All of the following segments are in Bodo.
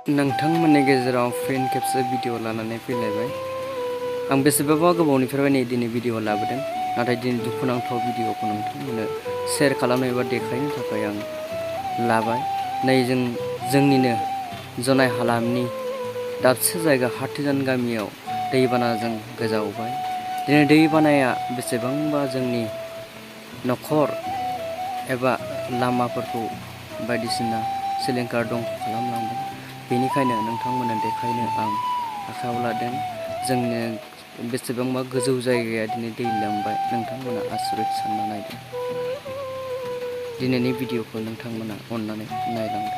नोंथांमोननि गेजेराव फिन खेबसे भिडिअ लानानै फैलायबाय। आं बेसेबाबा गोबावनिफ्राय दिनै भिडिअ लाबोदों, नाथाय दिनै दुखुनांथाव भिडिअखौ नोंथांमोननो शेयार खालामनो एबा देखायनो थाखाय आं लाबाय। नै जोंनिनो जनाय हालामनि दाबसे जायगा हाथिजान गामियाव दैबानाजों गोजावबाय। दिनै दैबानाया बेसेबांबा जोंनि न'खर एबा लामाफोरखौ बायदिसिना सिलिंखार दंस खालामलांदों। बेनिखायनो नोंथांमोननो देखायनो आं आखायाव लादों। जोंनि बेसेबांबा गोजौ जायगाया दिनै दै लोमबाय। नोंथांमोना आसरित सानना नायदो। दिनैनि भिडिअखौ नोंथांमोना अननानै नायलांदो।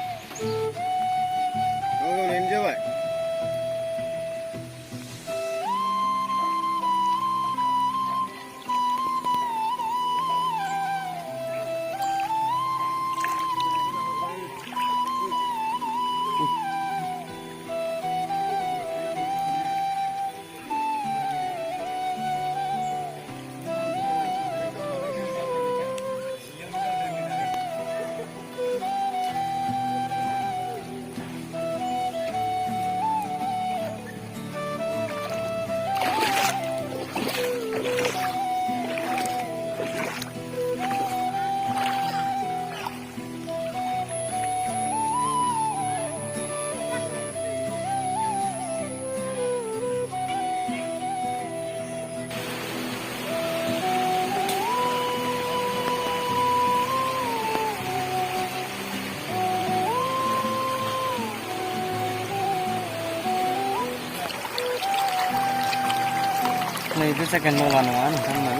नैबे जायगाया नला नङा नोंथांमोन।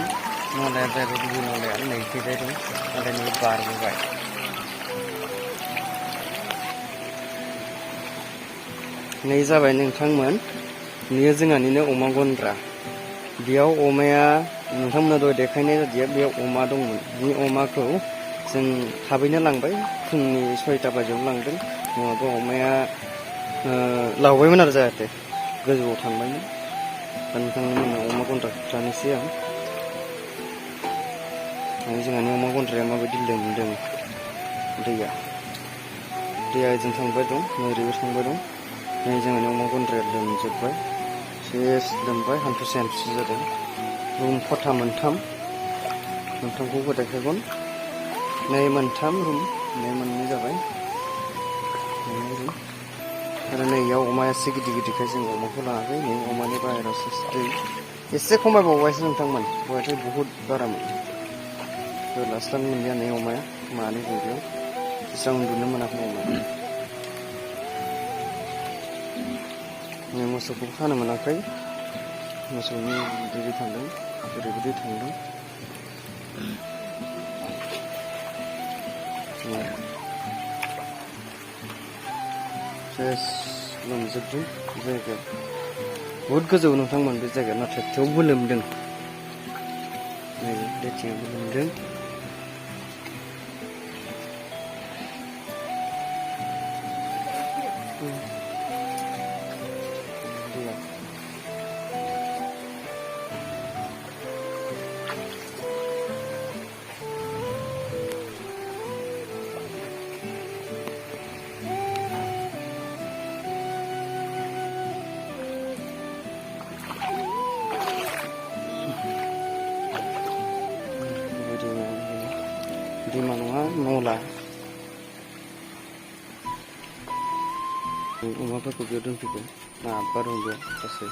नलाया जाहैबाय गुबै नलाया नैखैजाय दं, नाथाय नै बारबोबाय। नै जाबाय नोंथांमोन, बेयो जोंहानिनो अमा गन्द्रा। बेयाव अमाया नोंथांमोना दहाय देखायनाय बायदिया बेयाव अमा दंमोन। बे अमाखौ जों थाबैनो लांबाय, फुंनि 6टा बाजियाव लांदों। नङाबा अमाया लावबायमोन आरो जाहाथे गोजौआव थांबायमोन। नोंथांमोननो अमा गन्द्रा खिन्थानोसै आं। जोंहानि अमा गन्द्राया माबायदि लोमदों। दैया ओजों थांबाय दं, ओरैबो थांबाय दं। नै जोंहानि अमा गन्द्राया लोमजोब्बाय, सेस लोमबाय, हान्थुसे हान्थुसे जादों। रुम खथा मोनथामखौबो देखायगोन। नै मोनथाम रुम, नै मोननै जाबाय। आरो नैयाव अमाया एसे गिदिरखाय जों अमाखौ लाङाखै। नै अमानि बाहेराव दै एसे खमायबावबायसो नोंथांमोन। दहायथ' बहुद बारामोन। लास्लाबनो मोनलिया नै अमाया मानै दं बेयाव। एसेबां उन्दुनो मोनाखै अमाया। नै मोसौखौबो खानो मोनाखै। मोसौनि दै थांदों, ओरैबो दै थांदों। सेस लोमजोबदों जायगाया। बहुद गोजौ नोंथांमोन बे जायगाया, नाथाय थेवबो लोमदों। नै दैथिंबो लोमदों। दैमा नङा, नला। अमाफोरखौ बेयाव दोनफैबाय, माबा दं बेयाव गासै।